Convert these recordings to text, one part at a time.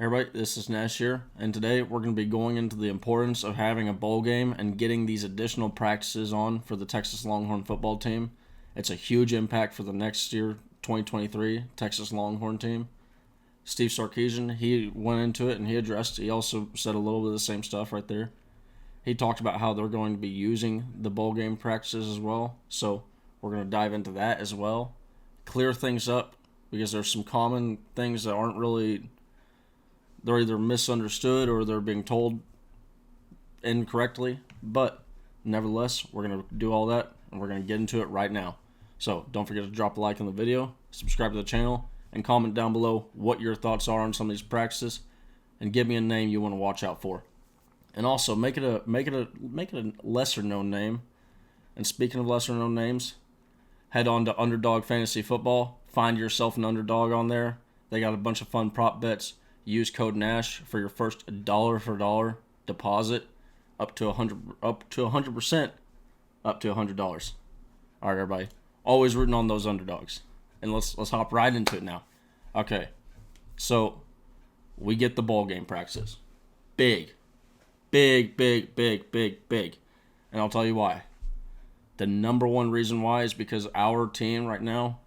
Everybody, this is Nash here, and today we're going to be going into the importance of having a bowl game and getting these additional practices on for the Texas Longhorn football team. It's a huge impact for the next year, 2023 Texas Longhorn team. Steve Sarkisian, he went into it and he also said a little bit of the same stuff right there. He talked about how they're going to be using the bowl game practices as well, so we're going to dive into that as well. Clear things up because there's some common things that aren't really, they're either misunderstood or they're being told incorrectly. But nevertheless, we're going to do all that and we're going to get into it right now. So don't forget to drop a like on the video, subscribe to the channel, and comment down below what your thoughts are on some of these practices, and give me a name you want to watch out for. And also make it a lesser known name. And speaking of lesser known names, head on to Underdog Fantasy Football. Find yourself an underdog on there. They got a bunch of fun prop bets. Use code Nash for your first dollar for dollar deposit up to 100%, up to $100. All right, everybody. Always rooting on those underdogs. And let's hop right into it now. Okay. So we get the bowl game practices. Big. And I'll tell you why. The number one reason why is because our team right now,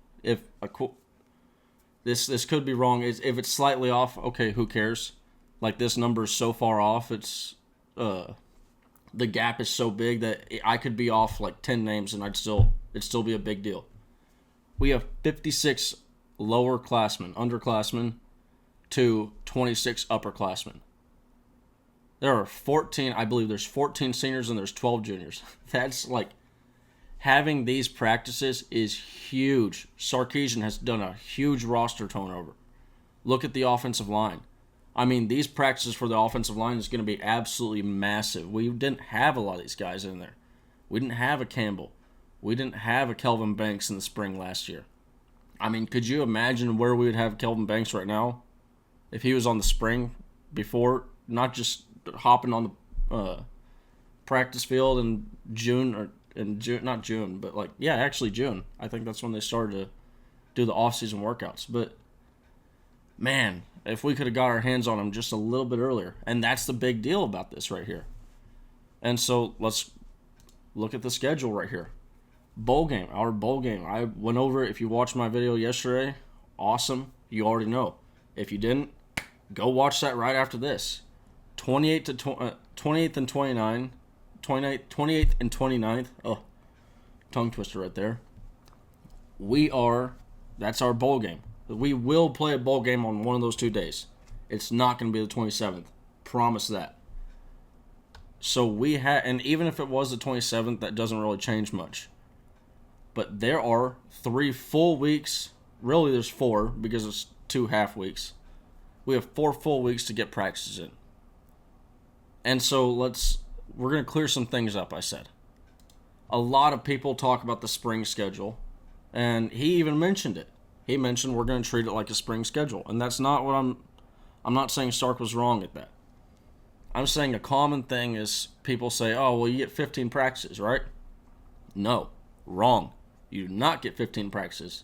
this could be wrong. If it's slightly off, okay, who cares? Like, this number is so far off, the gap is so big that I could be off like 10 names and it'd still be a big deal. We have 56 underclassmen to 26 upperclassmen. There are 14, I believe there's 14 seniors and there's 12 juniors. That's like, having these practices is huge. Sarkisian has done a huge roster turnover. Look at the offensive line. I mean, these practices for the offensive line is going to be absolutely massive. We didn't have a lot of these guys in there. We didn't have a Campbell. We didn't have a Kelvin Banks in the spring last year. I mean, could you imagine where we would have Kelvin Banks right now if he was on the spring before, not just hopping on the practice field in June, not June, but actually June. I think that's when they started to do the off-season workouts. But man, if we could have got our hands on him just a little bit earlier, and that's the big deal about this right here. And so let's look at the schedule right here. Our bowl game. I went over it. If you watched my video yesterday, awesome. You already know. If you didn't, go watch that right after this. 28th and 28th and 29th. Oh, tongue twister right there. That's our bowl game. We will play a bowl game on one of those 2 days. It's not going to be the 27th. Promise that. So and even if it was the 27th, that doesn't really change much. But there are 3 full weeks. Really, there's 4 because it's 2 half weeks. We have 4 full weeks to get practices in. And so we're going to clear some things up, I said. A lot of people talk about the spring schedule, and he even mentioned it. He mentioned we're going to treat it like a spring schedule, and that's not what I'm not saying Sark was wrong at that. I'm saying a common thing is people say, oh, well, you get 15 practices, right? No, wrong. You do not get 15 practices.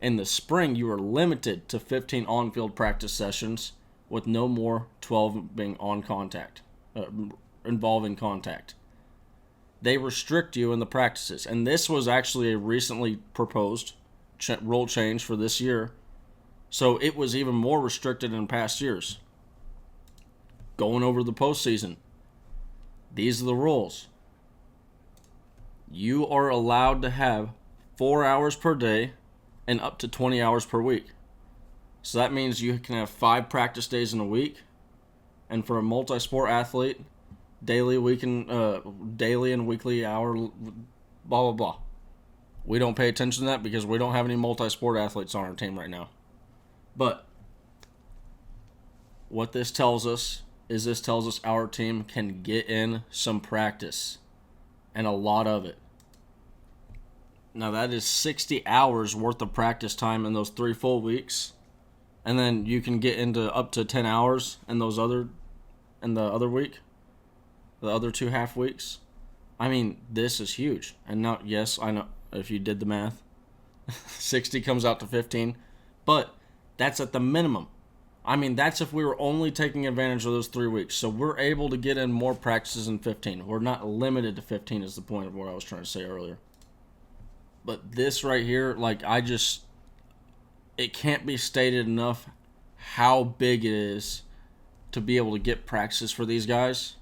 In the spring, you are limited to 15 on-field practice sessions with no more 12 being involving contact. They restrict you in the practices, and this was actually a recently proposed rule change for this year, so it was even more restricted in past years. Going over the postseason, these are the rules. You are allowed to have 4 hours per day and up to 20 hours per week. So that means you can have 5 practice days in a week, and for a multi-sport athlete, daily and weekly hour, blah, blah, blah. We don't pay attention to that because we don't have any multi-sport athletes on our team right now. But what this tells us is our team can get in some practice, and a lot of it. Now that is 60 hours worth of practice time in those 3 full weeks. And then you can get into up to 10 hours in the other week, the other 2 half weeks. I mean, this is huge. And now, yes, I know if you did the math, 60 comes out to 15, but that's at the minimum. I mean, that's if we were only taking advantage of those 3 weeks. So we're able to get in more practices in 15. We're not limited to 15 is the point of what I was trying to say earlier. But this right here, like, it can't be stated enough how big it is to be able to get practices for these guys.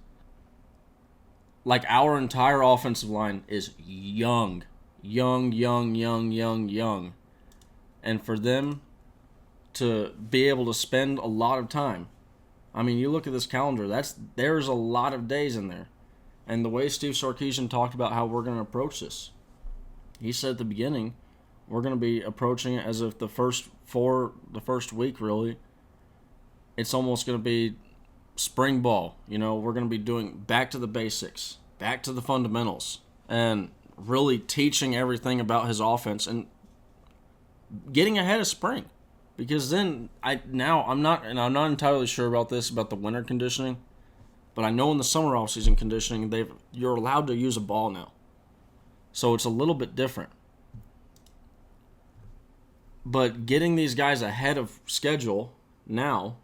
Like, our entire offensive line is young. And for them to be able to spend a lot of time. I mean, you look at this calendar, there's a lot of days in there. And the way Steve Sarkisian talked about how we're going to approach this, he said at the beginning, we're going to be approaching it as if the first week, really, it's almost going to be spring ball. You know, we're going to be doing back to the basics, back to the fundamentals, and really teaching everything about his offense and getting ahead of spring. Because then I'm not entirely sure about the winter conditioning, but I know in the summer off-season conditioning you're allowed to use a ball now, so it's a little bit different. But getting these guys ahead of schedule now,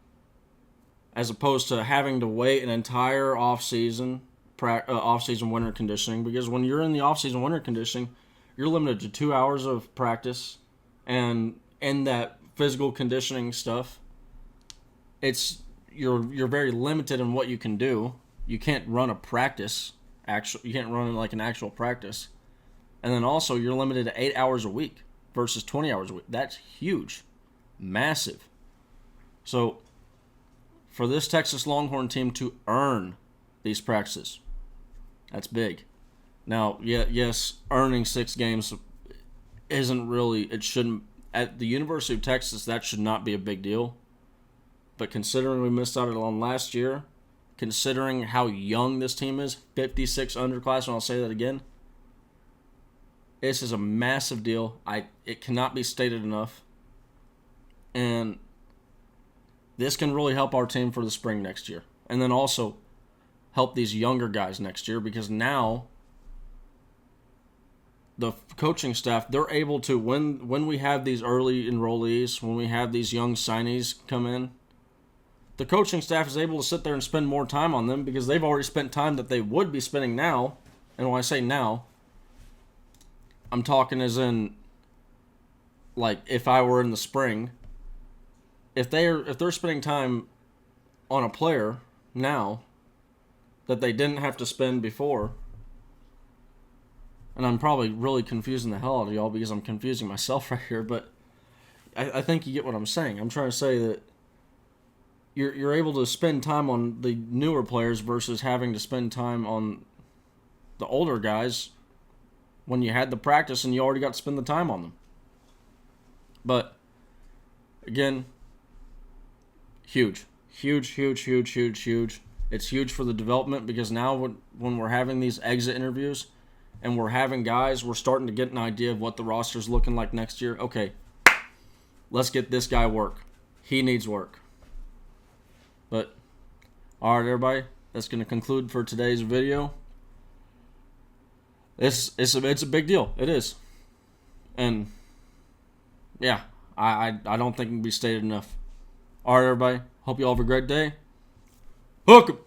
as opposed to having to wait an entire off-season winter conditioning, because when you're in the off-season winter conditioning, you're limited to 2 hours of practice, and in that physical conditioning stuff, you're very limited in what you can do. You can't run a practice. You can't run like an actual practice. And then also you're limited to 8 hours a week versus 20 hours a week. That's huge. Massive. So for this Texas Longhorn team to earn these practices, that's big. Now, yes, earning 6 games shouldn't, at the University of Texas, that should not be a big deal. But considering we missed out on last year, considering how young this team is, 56 underclassmen, I'll say that again, this is a massive deal. It cannot be stated enough. And this can really help our team for the spring next year. And then also help these younger guys next year, because now the coaching staff, they're able to, when we have these early enrollees, when we have these young signees come in, the coaching staff is able to sit there and spend more time on them because they've already spent time that they would be spending now. And when I say now, I'm talking as in, like, if I were in the spring, if they're spending time on a player now that they didn't have to spend before, and I'm probably really confusing the hell out of y'all because I'm confusing myself right here, but I think you get what I'm saying. I'm trying to say that you're able to spend time on the newer players versus having to spend time on the older guys when you had the practice and you already got to spend the time on them. But, again, huge. Huge. It's huge for the development because now when we're having these exit interviews and we're having guys, we're starting to get an idea of what the roster's looking like next year. Okay, let's get this guy work. He needs work. But, all right, everybody, that's going to conclude for today's video. It's a big deal. It is. And, yeah, I don't think it can be stated enough. All right, everybody, hope you all have a great day. Hook 'em!